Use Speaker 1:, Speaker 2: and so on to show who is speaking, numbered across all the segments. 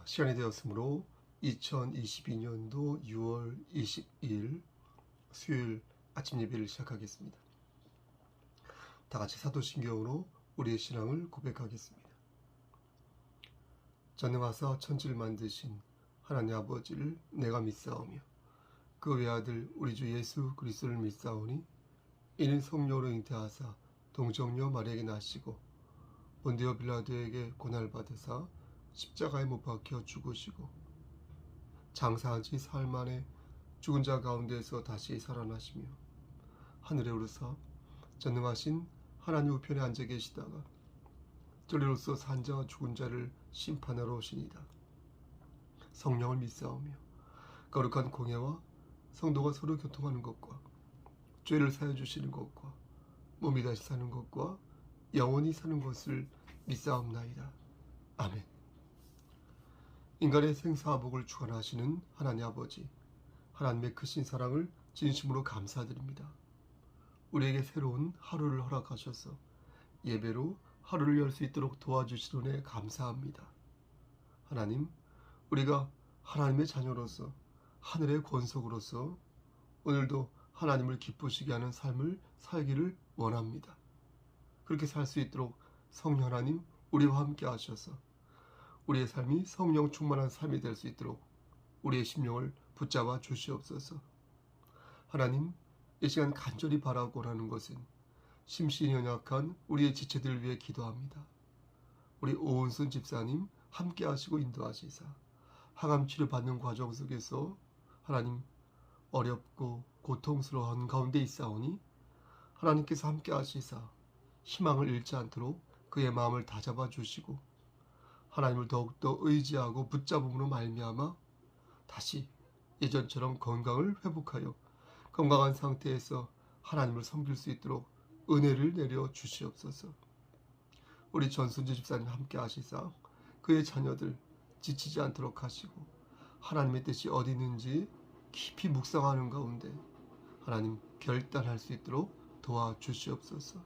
Speaker 1: 시간이 되었으므로 2022년도 6월 22일 수요일 아침 예배를 시작하겠습니다. 다 같이 사도신경으로 우리의 신앙을 고백하겠습니다. 전능하사 천지를 만드신 하나님 아버지를 내가 믿사오며 그 외아들 우리 주 예수 그리스도를 믿사오니 이는 성령으로 잉태하사 동정녀 마리아에게 나시고 본디오 빌라도에게 고난을 받으사 십자가에 못 박혀 죽으시고 장사한 지 사흘 만에 죽은 자 가운데서 다시 살아나시며 하늘에 오르사 전능하신 하나님 우편에 앉아 계시다가 진리로서 산 자와 죽은 자를 심판하러 오시니이다. 성령을 믿사오며 거룩한 공예와 성도가 서로 교통하는 것과 죄를 사해 주시는 것과 몸이 다시 사는 것과 영원히 사는 것을 믿사옵나이다. 아멘. 인간의 생사복을 주관하시는 하나님 아버지, 하나님의 크신 사랑을 진심으로 감사드립니다. 우리에게 새로운 하루를 허락하셔서 예배로 하루를 열 수 있도록 도와주신 은혜 감사합니다. 하나님, 우리가 하나님의 자녀로서 하늘의 권속으로서 오늘도 하나님을 기쁘시게 하는 삶을 살기를 원합니다. 그렇게 살 수 있도록 성령 하나님 우리와 함께 하셔서 우리의 삶이 성령 충만한 삶이 될 수 있도록 우리의 심령을 붙잡아 주시옵소서. 하나님, 이 시간 간절히 바라고 하는 것은 심신이 연약한 우리의 지체들을 위해 기도합니다. 우리 오은순 집사님 함께 하시고 인도하시사 항암 치료 받는 과정 속에서 하나님 어렵고 고통스러운 가운데 있사오니 하나님께서 함께 하시사 희망을 잃지 않도록 그의 마음을 다잡아 주시고 하나님을 더욱더 의지하고 붙잡음으로 말미암아 다시 예전처럼 건강을 회복하여 건강한 상태에서 하나님을 섬길 수 있도록 은혜를 내려 주시옵소서. 우리 전순지 집사님 함께 하시사 그의 자녀들 지치지 않도록 하시고 하나님의 뜻이 어디 있는지 깊이 묵상하는 가운데 하나님 결단할 수 있도록 도와주시옵소서.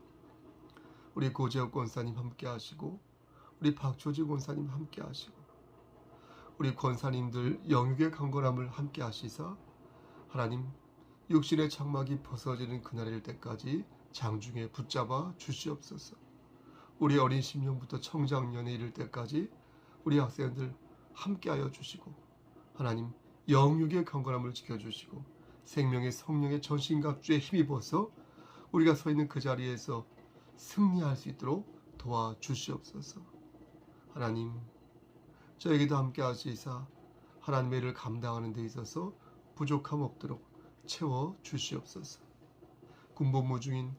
Speaker 1: 우리 고재혁 권사님 함께 하시고 우리 박초지 권사님 함께 하시고 우리 권사님들 영육의 강건함을 함께 하시사 하나님 육신의 장막이 벗어지는 그날일 때까지 장중에 붙잡아 주시옵소서. 우리 어린 심령부터 청장년에 이를 때까지 우리 학생들 함께하여 주시고 하나님 영육의 강건함을 지켜주시고 생명의 성령의 전신갑주에 힘입어서 우리가 서 있는 그 자리에서 승리할 수 있도록 도와주시옵소서. 하나님, 저에게도 함께 하시사 하나님의 일을 감당하는 데 있어서 부족함 없도록 채워주시옵소서. 군복무 중인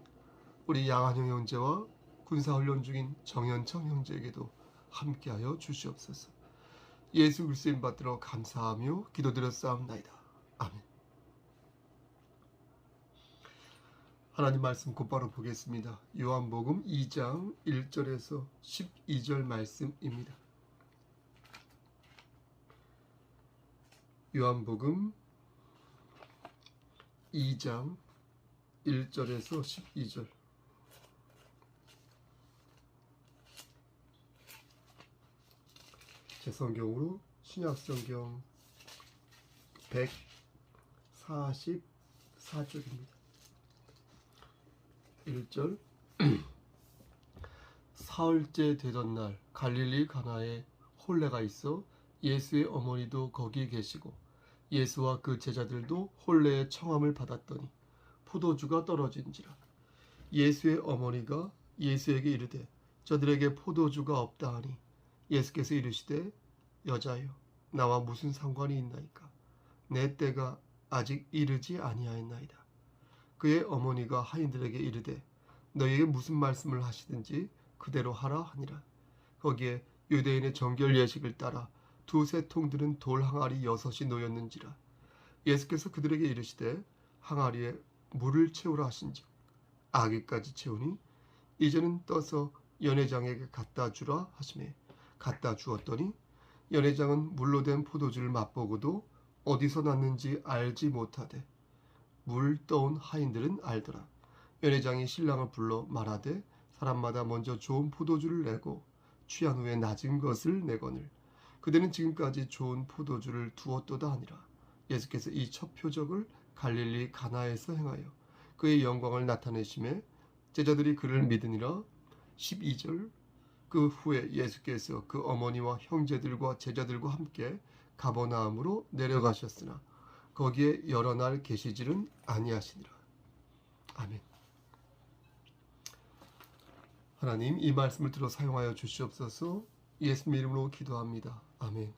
Speaker 1: 우리 양한영 형제와 군사훈련 중인 정현청 형제에게도 함께하여 주시옵소서. 예수 그리스도인 받들어 감사하며 기도드렸사옵나이다. 아멘. 하나님 말씀 곧바로 보겠습니다. 요한복음 2장 1절에서 12절 말씀입니다. 요한복음 2장 1절에서 12절. 제 성경으로 신약성경 144쪽입니다. 1절 사흘째 되던 날 갈릴리 가나에 혼례가 있어 예수의 어머니도 거기 계시고 예수와 그 제자들도 혼례의 청함을 받았더니 포도주가 떨어진지라. 예수의 어머니가 예수에게 이르되 저들에게 포도주가 없다 하니 예수께서 이르시되 여자여 나와 무슨 상관이 있나이까 내 때가 아직 이르지 아니하였나이다. 그의 어머니가 하인들에게 이르되 너희에게 무슨 말씀을 하시든지 그대로 하라 하니라. 거기에 유대인의 정결 예식을 따라 두세 통 들은 돌 항아리 6이 놓였는지라. 예수께서 그들에게 이르시되 항아리에 물을 채우라 하신즉 아기까지 채우니 이제는 떠서 연회장에게 갖다 주라 하시매 갖다 주었더니 연회장은 물로 된 포도주를 맛보고도 어디서 났는지 알지 못하되 물 떠온 하인들은 알더라. 연회장이 신랑을 불러 말하되 사람마다 먼저 좋은 포도주를 내고 취한 후에 낮은 것을 내거늘 그대는 지금까지 좋은 포도주를 두었도다 하니라. 예수께서 이 첫 표적을 갈릴리 가나에서 행하여 그의 영광을 나타내심에 제자들이 그를 믿으니라. 12절. 그 후에 예수께서 그 어머니와 형제들과 제자들과 함께 가버나움으로 내려가셨으나 거기에 여러 날 계시지는 아니하시니라. 아멘. 하나님, 이 말씀을 들어 사용하여 주시옵소서. 예수님 이름으로 기도합니다. 아멘.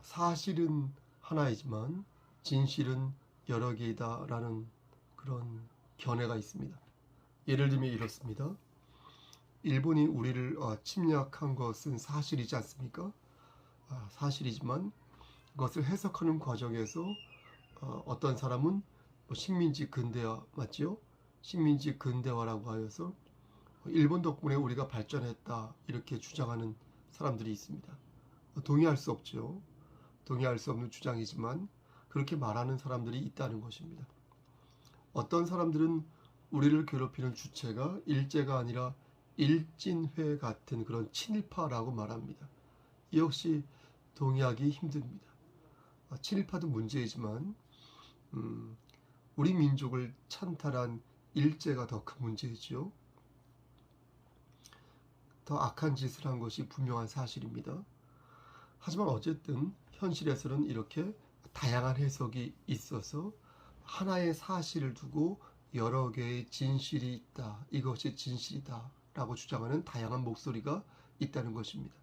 Speaker 1: 사실은 하나이지만 진실은 여러 개이다라는 그런 견해가 있습니다. 예를 들면 이렇습니다. 일본이 우리를 침략한 것은 사실이지 않습니까? 사실이지만 그것을 해석하는 과정에서 어떤 사람은 식민지 근대화 맞지요? 식민지 근대화라고 하여서 일본 덕분에 우리가 발전했다 이렇게 주장하는 사람들이 있습니다. 동의할 수 없죠. 동의할 수 없는 주장이지만 그렇게 말하는 사람들이 있다는 것입니다. 어떤 사람들은 우리를 괴롭히는 주체가 일제가 아니라 일진회 같은 그런 친일파라고 말합니다. 이 역시 동의하기 힘듭니다. 친일파도 문제이지만 우리 민족을 찬탈한 일제가 더 큰 문제이지요. 더 악한 짓을 한 것이 분명한 사실입니다. 하지만 어쨌든 현실에서는 이렇게 다양한 해석이 있어서 하나의 사실을 두고 여러 개의 진실이 있다. 이것이 진실이다. 라고 주장하는 다양한 목소리가 있다는 것입니다.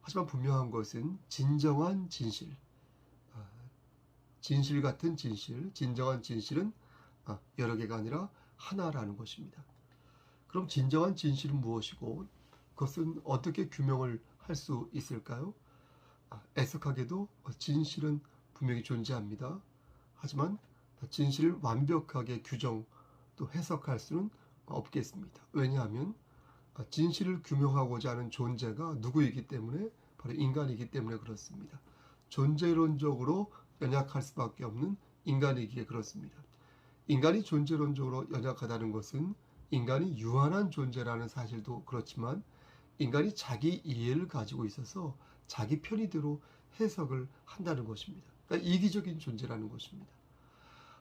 Speaker 1: 하지만 분명한 것은 진정한 진실, 진실 같은 진실, 진정한 진실은 여러 개가 아니라 하나라는 것입니다. 그럼 진정한 진실은 무엇이고 그것은 어떻게 규명을 할 수 있을까요? 애석하게도 진실은 분명히 존재합니다. 하지만 진실을 완벽하게 규정 또 해석할 수는 없겠습니다. 왜냐하면 진실을 규명하고자 하는 존재가 누구이기 때문에 바로 인간이기 때문에 그렇습니다. 존재론적으로 연약할 수밖에 없는 인간이기에 그렇습니다. 인간이 존재론적으로 연약하다는 것은 인간이 유한한 존재라는 사실도 그렇지만 인간이 자기 이해를 가지고 있어서 자기 편의대로 해석을 한다는 것입니다. 그러니까 이기적인 존재라는 것입니다.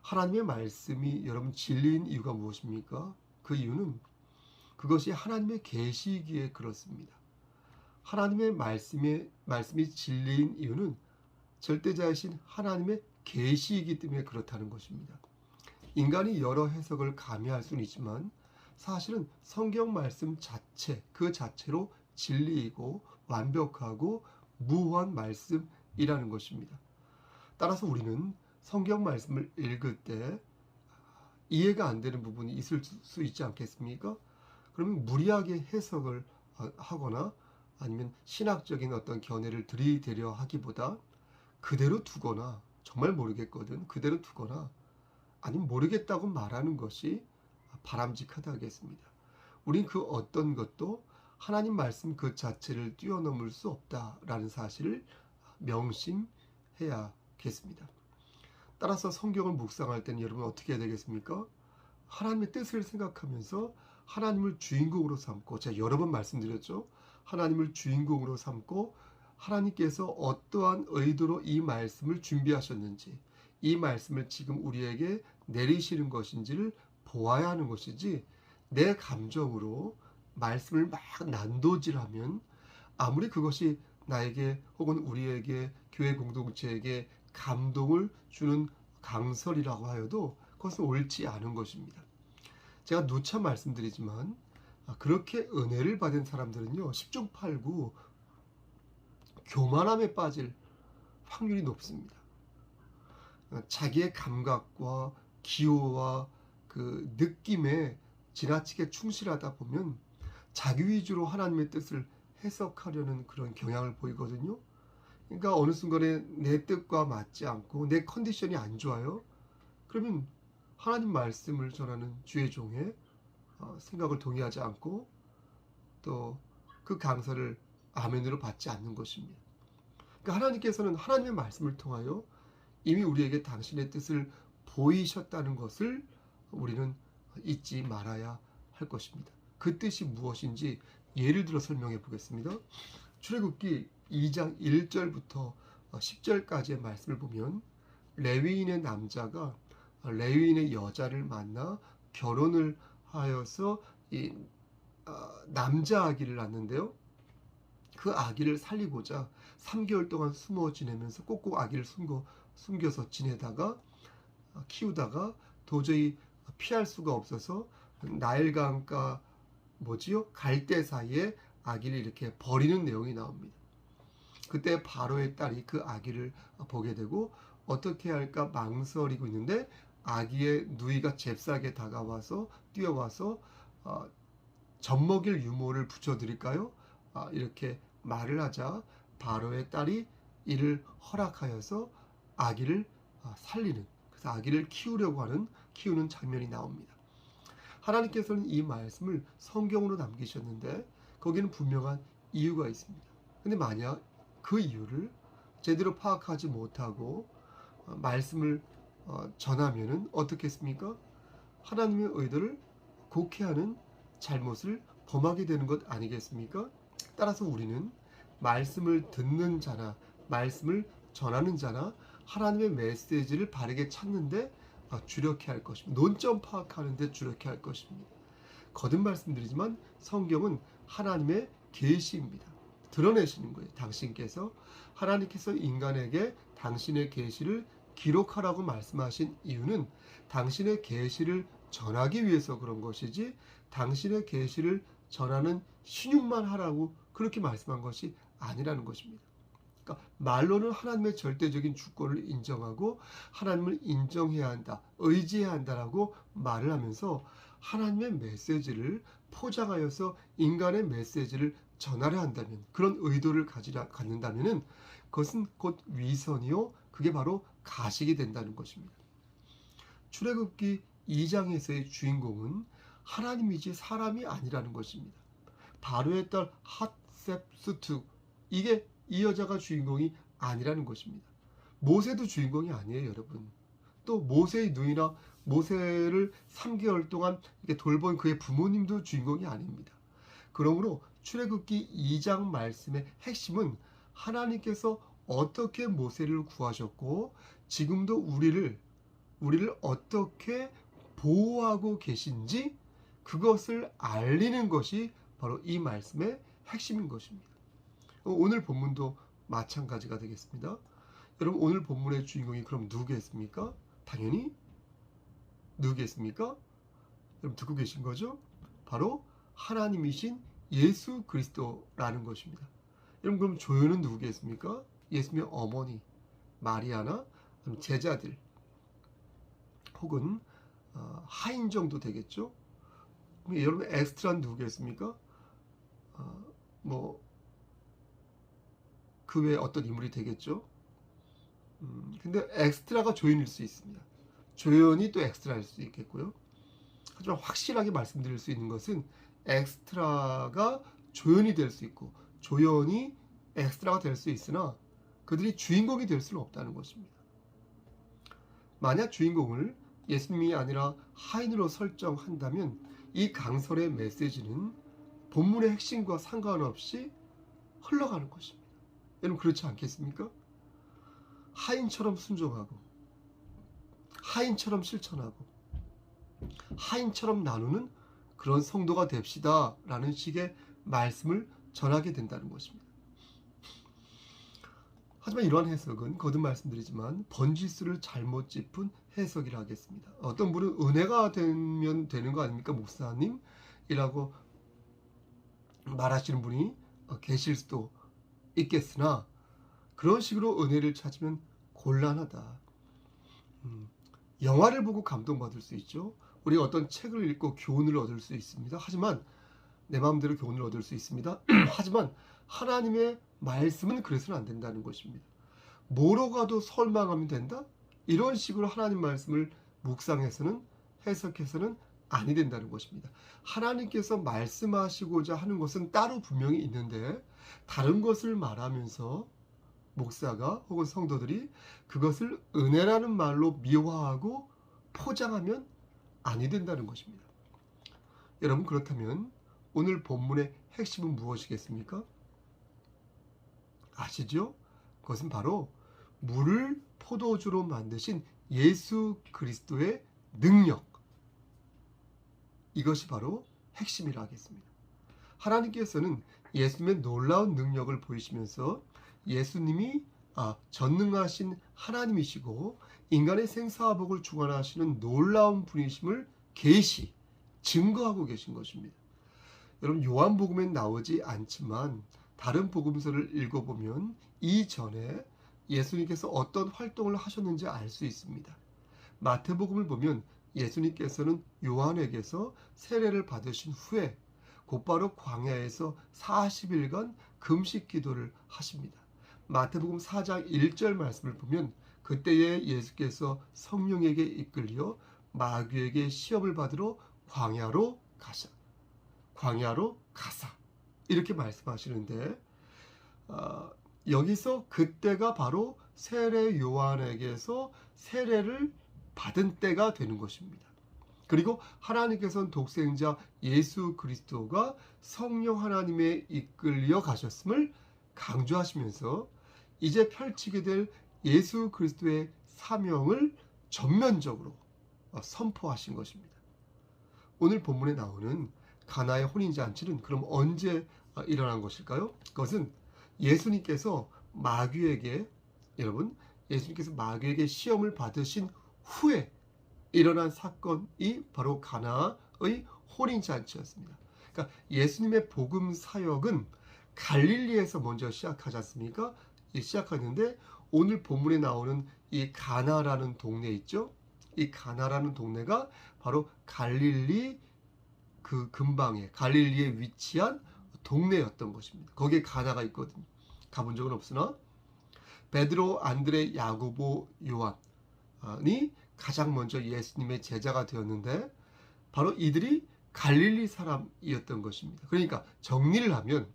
Speaker 1: 하나님의 말씀이 여러분 진리인 이유가 무엇입니까? 그 이유는 그것이 하나님의 계시이기에 그렇습니다. 하나님의 말씀이 진리인 이유는 절대자이신 하나님의 계시이기 때문에 그렇다는 것입니다. 인간이 여러 해석을 가미할 수는 있지만 사실은 성경 말씀 자체, 그 자체로 진리이고 완벽하고 무한 말씀이라는 것입니다. 따라서 우리는 성경 말씀을 읽을 때 이해가 안 되는 부분이 있을 수 있지 않겠습니까? 그러면 무리하게 해석을 하거나 아니면 신학적인 어떤 견해를 들이대려 하기보다 그대로 두거나 정말 모르겠거든 그대로 두거나 아니면 모르겠다고 말하는 것이 바람직하다 하겠습니다. 우린 그 어떤 것도 하나님 말씀 그 자체를 뛰어넘을 수 없다라는 사실을 명심해야겠습니다. 따라서 성경을 묵상할 때는 여러분 어떻게 해야 되겠습니까? 하나님의 뜻을 생각하면서 하나님을 주인공으로 삼고 제가 여러 번 말씀드렸죠. 하나님을 주인공으로 삼고 하나님께서 어떠한 의도로 이 말씀을 준비하셨는지 이 말씀을 지금 우리에게 내리시는 것인지를 보아야 하는 것이지 내 감정으로 말씀을 막 난도질하면 아무리 그것이 나에게 혹은 우리에게 교회 공동체에게 감동을 주는 강설이라고 하여도 그것은 옳지 않은 것입니다. 제가 누차 말씀드리지만 그렇게 은혜를 받은 사람들은요 10중 8구 교만함에 빠질 확률이 높습니다. 자기의 감각과 기호와 그 느낌에 지나치게 충실하다 보면 자기 위주로 하나님의 뜻을 해석하려는 그런 경향을 보이거든요. 그러니까 어느 순간에 내 뜻과 맞지 않고 내 컨디션이 안 좋아요. 그러면 하나님 말씀을 전하는 주의 종의 생각을 동의하지 않고 또 그 강사를 아멘으로 받지 않는 것입니다. 그러니까 하나님께서는 하나님의 말씀을 통하여 이미 우리에게 당신의 뜻을 보이셨다는 것을 우리는 잊지 말아야 할 것입니다. 그 뜻이 무엇인지 예를 들어 설명해 보겠습니다. 출애굽기 2장 1절부터 10절까지의 말씀을 보면 레위인의 남자가 레위인의 여자를 만나 결혼을 하여서 이 남자 아기를 낳는데요. 그 아기를 살리고자 3개월 동안 숨어 지내면서 꼭꼭 아기를 숨겨서 지내다가 키우다가 도저히 피할 수가 없어서 나일강가 갈대 사이에 아기를 이렇게 버리는 내용이 나옵니다. 그때 바로의 딸이 그 아기를 보게 되고 어떻게 할까 망설이고 있는데 아기의 누이가 잽싸게 다가와서 뛰어와서 젖 먹일 유모를 붙여드릴까요? 이렇게 말을 하자 바로의 딸이 이를 허락하여서 아기를 살리는, 그래서 아기를 키우는 장면이 나옵니다. 하나님께서는 이 말씀을 성경으로 남기셨는데 거기는 분명한 이유가 있습니다. 근데 만약 그 이유를 제대로 파악하지 못하고 말씀을 전하면은 어떻겠습니까? 하나님의 의도를 곡해하는 잘못을 범하게 되는 것 아니겠습니까? 따라서 우리는 말씀을 듣는 자나 말씀을 전하는 자나 하나님의 메시지를 바르게 찾는데 주력해야 할 것입니다. 논점 파악하는데 주력해야 할 것입니다. 거듭 말씀드리지만 성경은 하나님의 계시입니다. 드러내시는 거예요. 하나님께서 인간에게 당신의 계시를 기록하라고 말씀하신 이유는 당신의 계시를 전하기 위해서 그런 것이지 당신의 계시를 전하는 신용만 하라고 그렇게 말씀한 것이 아니라는 것입니다. 그러니까 말로는 하나님의 절대적인 주권을 인정하고 하나님을 인정해야 한다, 의지해야 한다라고 말을 하면서 하나님의 메시지를 포장하여서 인간의 메시지를 전하려 한다면, 그런 의도를 갖는다면 그것은 곧 위선이요, 그게 바로 가식이 된다는 것입니다. 출애굽기 2장에서의 주인공은 하나님이지 사람이 아니라는 것입니다. 바로의 딸 핫셉수트, 이게 이 여자가 주인공이 아니라는 것입니다. 모세도 주인공이 아니에요, 여러분. 또 모세의 누이나 모세를 3개월 동안 이렇게 돌본 그의 부모님도 주인공이 아닙니다. 그러므로 출애굽기 2장 말씀의 핵심은 하나님께서 어떻게 모세를 구하셨고 지금도 우리를 어떻게 보호하고 계신지 그것을 알리는 것이 바로 이 말씀의 핵심인 것입니다. 오늘 본문도 마찬가지가 되겠습니다. 여러분, 오늘 본문의 주인공이 그럼 누구겠습니까? 당연히 누구겠습니까? 여러분 듣고 계신 거죠? 바로 하나님이신 예수 그리스도라는 것입니다. 여러분, 그럼 조연은 누구겠습니까? 예수님의 어머니 마리아나 제자들 혹은 하인 정도 되겠죠? 여러분, 엑스트라는 누구겠습니까? 그 외에 어떤 인물이 되겠죠? 근데 엑스트라가 조연일 수 있습니다. 조연이 또 엑스트라일 수 있겠고요. 하지만 확실하게 말씀드릴 수 있는 것은 엑스트라가 조연이 될 수 있고 조연이 엑스트라가 될 수 있으나 그들이 주인공이 될 수는 없다는 것입니다. 만약 주인공을 예수님이 아니라 하인으로 설정한다면 이 강설의 메시지는 본문의 핵심과 상관없이 흘러가는 것입니다. 여러분, 그렇지 않겠습니까? 하인처럼 순종하고 하인처럼 실천하고 하인처럼 나누는 그런 성도가 됩시다 라는 식의 말씀을 전하게 된다는 것입니다. 하지만 이러한 해석은 거듭 말씀드리지만 번지수를 잘못 짚은 해석이라 하겠습니다. 어떤 분은 은혜가 되면 되는 거 아닙니까, 목사님? 이라고 말하시는 분이 계실 수도 있겠으나 그런 식으로 은혜를 찾으면 곤란하다. 영화를 보고 감동받을 수 있죠. 우리가 어떤 책을 읽고 교훈을 얻을 수 있습니다. 하지만 내 마음대로 교훈을 얻을 수 있습니다. 하지만 하나님의 말씀은 그래서는 안 된다는 것입니다. 뭐로 가도 설명하면 된다? 이런 식으로 하나님 말씀을 묵상해서는 해석해서는 아니 된다는 것입니다. 하나님께서 말씀하시고자 하는 것은 따로 분명히 있는데 다른 것을 말하면서 목사가 혹은 성도들이 그것을 은혜라는 말로 미화하고 포장하면 아니 된다는 것입니다. 여러분, 그렇다면 오늘 본문의 핵심은 무엇이겠습니까? 아시죠? 그것은 바로 물을 포도주로 만드신 예수 그리스도의 능력, 이것이 바로 핵심이라 하겠습니다. 하나님께서는 예수님의 놀라운 능력을 보이시면서 예수님이 전능하신 하나님이시고 인간의 생사화복을 주관하시는 놀라운 분이심을 계시 증거하고 계신 것입니다. 여러분, 요한복음엔 나오지 않지만 다른 복음서를 읽어보면 이전에 예수님께서 어떤 활동을 하셨는지 알 수 있습니다. 마태복음을 보면 예수님께서는 요한에게서 세례를 받으신 후에 곧바로 광야에서 40일간 금식 기도를 하십니다. 마태복음 4장 1절 말씀을 보면 그때에 예수께서 성령에게 이끌려 마귀에게 시험을 받으러 광야로 가사 이렇게 말씀하시는데 여기서 그때가 바로 세례 요한에게서 세례를 받은 때가 되는 것입니다. 그리고 하나님께서는 독생자 예수 그리스도가 성령 하나님에 이끌려 가셨음을 강조하시면서 이제 펼치게 될 예수 그리스도의 사명을 전면적으로 선포하신 것입니다. 오늘 본문에 나오는 가나의 혼인잔치는 그럼 언제 일어난 것일까요? 그것은 예수님께서 마귀에게 시험을 받으신 후에 일어난 사건이 바로 가나의 혼인잔치였습니다. 그러니까 예수님의 복음 사역은 갈릴리에서 먼저 시작하지 않습니까? 시작하는데 오늘 본문에 나오는 이 가나라는 동네 있죠? 이 가나라는 동네가 바로 갈릴리 그 근방에 갈릴리에 위치한 동네였던 것입니다. 거기에 가나가 있거든요. 가본 적은 없으나 베드로, 안드레, 야고보, 요한이 가장 먼저 예수님의 제자가 되었는데 바로 이들이 갈릴리 사람이었던 것입니다. 그러니까 정리를 하면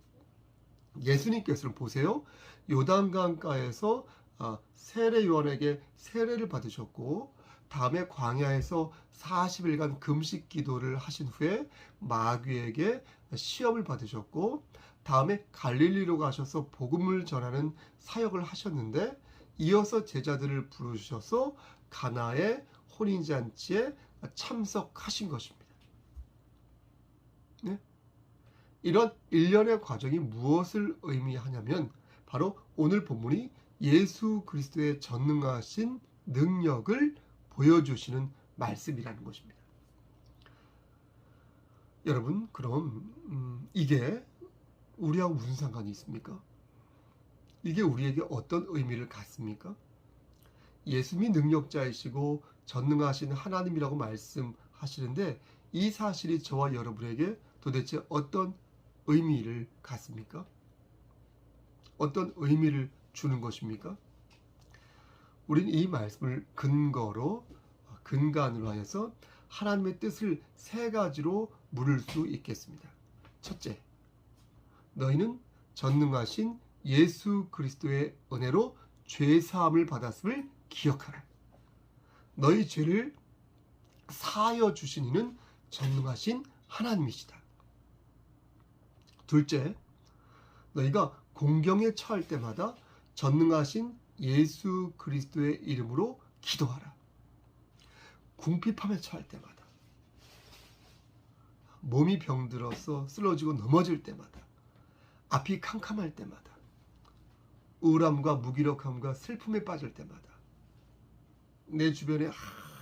Speaker 1: 예수님께서는 보세요. 요단강가에서 세례 요한에게 세례를 받으셨고 다음에 광야에서 40일간 금식 기도를 하신 후에 마귀에게 시험을 받으셨고 다음에 갈릴리로 가셔서 복음을 전하는 사역을 하셨는데 이어서 제자들을 부르셔서 가나의 혼인잔치에 참석하신 것입니다. 네? 이런 일련의 과정이 무엇을 의미하냐면 바로 오늘 본문이 예수 그리스도의 전능하신 능력을 보여주시는 말씀이라는 것입니다. 여러분, 그럼 이게 우리하고 무슨 상관이 있습니까? 이게 우리에게 어떤 의미를 갖습니까? 예수님이 능력자이시고 전능하신 하나님이라고 말씀하시는데 이 사실이 저와 여러분에게 도대체 어떤 의미를 갖습니까? 어떤 의미를 주는 것입니까? 우리는 이 말씀을 근간으로 하여서 하나님의 뜻을 세 가지로 물을 수 있겠습니다. 첫째, 너희는 전능하신 예수 그리스도의 은혜로 죄사함을 받았음을 기억하라. 너희 죄를 사하여 주신 이는 전능하신 하나님이시다. 둘째, 너희가 공경에 처할 때마다 전능하신 예수 그리스도의 이름으로 기도하라. 궁핍함에 처할 때마다, 몸이 병들어서 쓰러지고 넘어질 때마다, 앞이 캄캄할 때마다, 우울함과 무기력함과 슬픔에 빠질 때마다, 내 주변에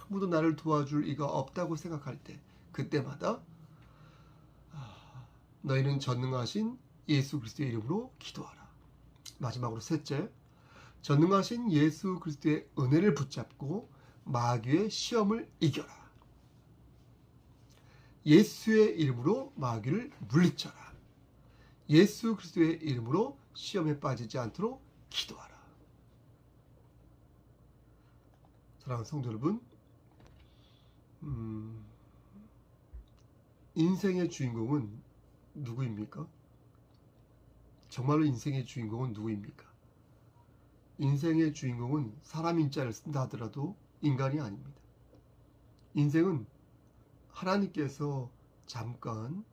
Speaker 1: 아무도 나를 도와줄 이가 없다고 생각할 때, 그때마다 너희는 전능하신 예수 그리스도의 이름으로 기도하라. 마지막으로 셋째, 전능하신 예수 그리스도의 은혜를 붙잡고 마귀의 시험을 이겨라. 예수의 이름으로 마귀를 물리쳐라. 예수 그리스도의 이름으로 시험에 빠지지 않도록 기도하라. 사랑하는 성도 여러분, 인생의 주인공은 누구입니까? 정말로 인생의 주인공은 누구입니까? 인생의 주인공은 사람 인자를 쓴다 하더라도 인간이 아닙니다. 인생은 하나님께서 잠깐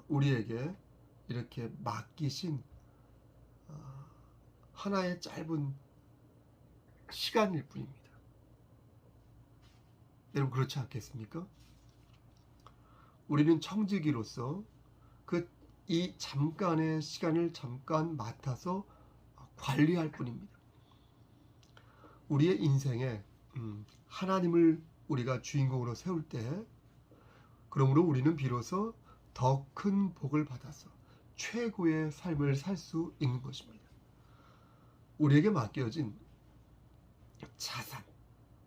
Speaker 1: 우리에게 이렇게 맡기신 하나의 짧은 시간일 뿐입니다. 여러분 그렇지 않겠습니까? 우리는 청지기로서 이 잠깐의 시간을 잠깐 맡아서 관리할 뿐입니다. 우리의 인생에 하나님을 우리가 주인공으로 세울 때, 그러므로 우리는 비로소 더 큰 복을 받아서 최고의 삶을 살 수 있는 것입니다. 우리에게 맡겨진 자산,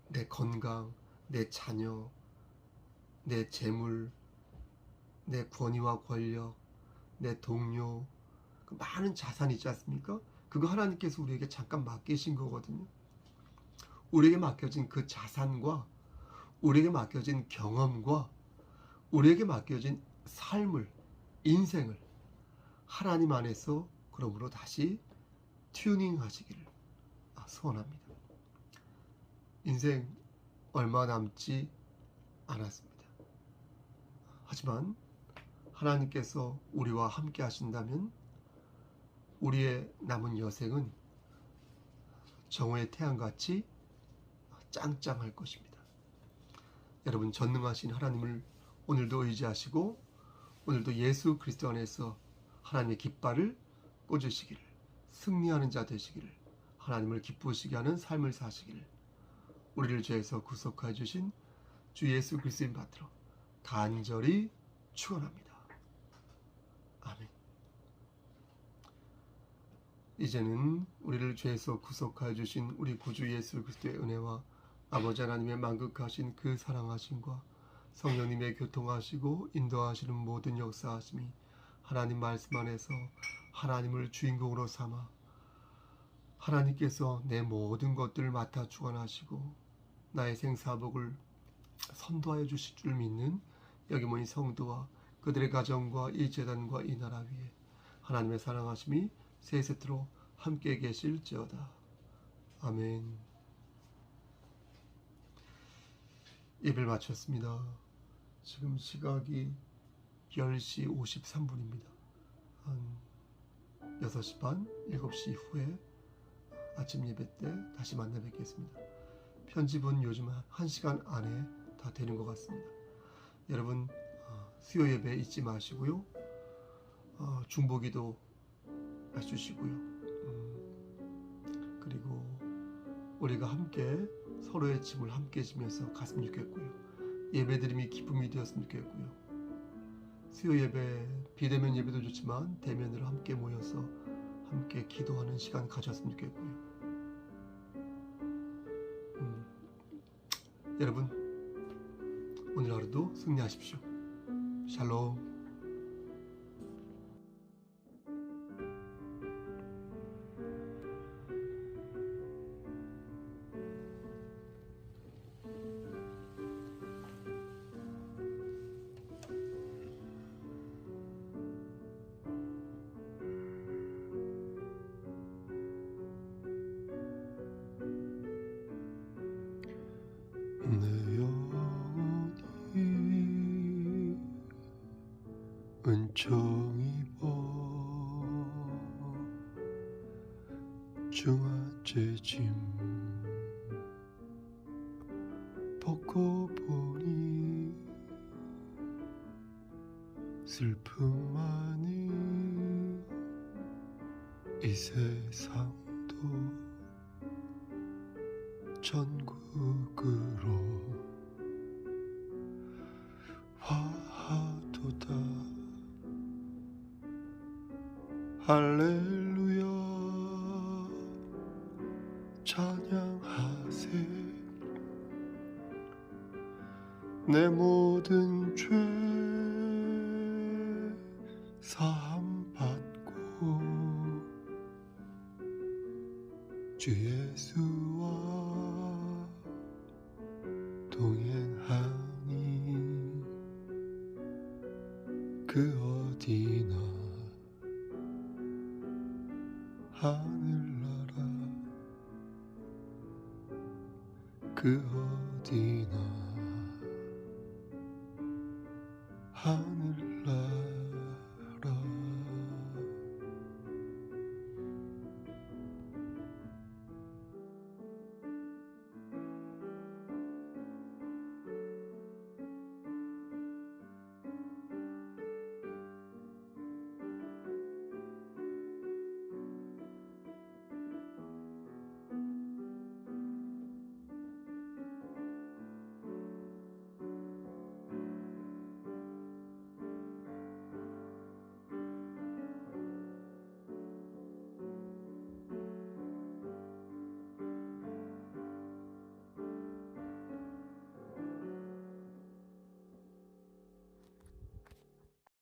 Speaker 1: 내 건강, 내 자녀, 내 재물, 내 권위와 권력, 내 동료, 그 많은 자산이 있지 않습니까? 그거 하나님께서 우리에게 잠깐 맡기신 거거든요. 우리에게 맡겨진 그 자산과 우리에게 맡겨진 경험과 우리에게 맡겨진 삶을, 인생을 하나님 안에서 그러므로 다시 튜닝 하시기를 소원합니다. 인생 얼마 남지 않았습니다. 하지만 하나님께서 우리와 함께 하신다면 우리의 남은 여생은 정오의 태양같이 짱짱할 것입니다. 여러분, 전능하신 하나님을 오늘도 의지하시고 오늘도 예수 그리스도 안에서 하나님의 깃발을 꽂으시기를, 승리하는 자 되시기를, 하나님을 기쁘시게 하는 삶을 사시기를 우리를 죄에서 구속하여 주신 주 예수 그리스도인 받들어 간절히 축원합니다. 아멘. 이제는 우리를 죄에서 구속하여 주신 우리 구주 예수 그리스도의 은혜와 아버지 하나님의 만극하신 그 사랑하심과 성령님의 교통하시고 인도하시는 모든 역사하심이 하나님 말씀 안에서 하나님을 주인공으로 삼아 하나님께서 내 모든 것들을 맡아 주관하시고 나의 생사복을 선도하여 주실 줄 믿는 여기 모인 성도와 그들의 가정과 이 재단과 이 나라 위에 하나님의 사랑하심이 세세토록 함께 계실지어다. 아멘. 예배를 마쳤습니다. 지금 시각이 10시 53분입니다. 한 6시 반, 7시 이후에 아침 예배 때 다시 만나 뵙겠습니다. 편집은 요즘 1시간 안에 다 되는 것 같습니다. 여러분, 수요 예배 잊지 마시고요. 중보기도 해주시고요. 그리고 우리가 함께 서로의 짐을 함께 지면서 갔으면 좋겠고요. 예배드림이 기쁨이 되었으면 좋겠고요. 수요 예배, 비대면 예배도 좋지만 대면으로 함께 모여서 함께 기도하는 시간 가졌으면 좋겠고요. 여러분, 오늘 하루도 승리하십시오. 샬롬. 내 영혼이 은총 입어 중화째 짐 벗고 보니 슬픔 많은 이 세상도 천국으로 화하도다. 할렐루야 찬양하세. 내 모든 죄 사함 받고 주 예수와 동행하니 그 어디나 하늘나라 그 어디나 하늘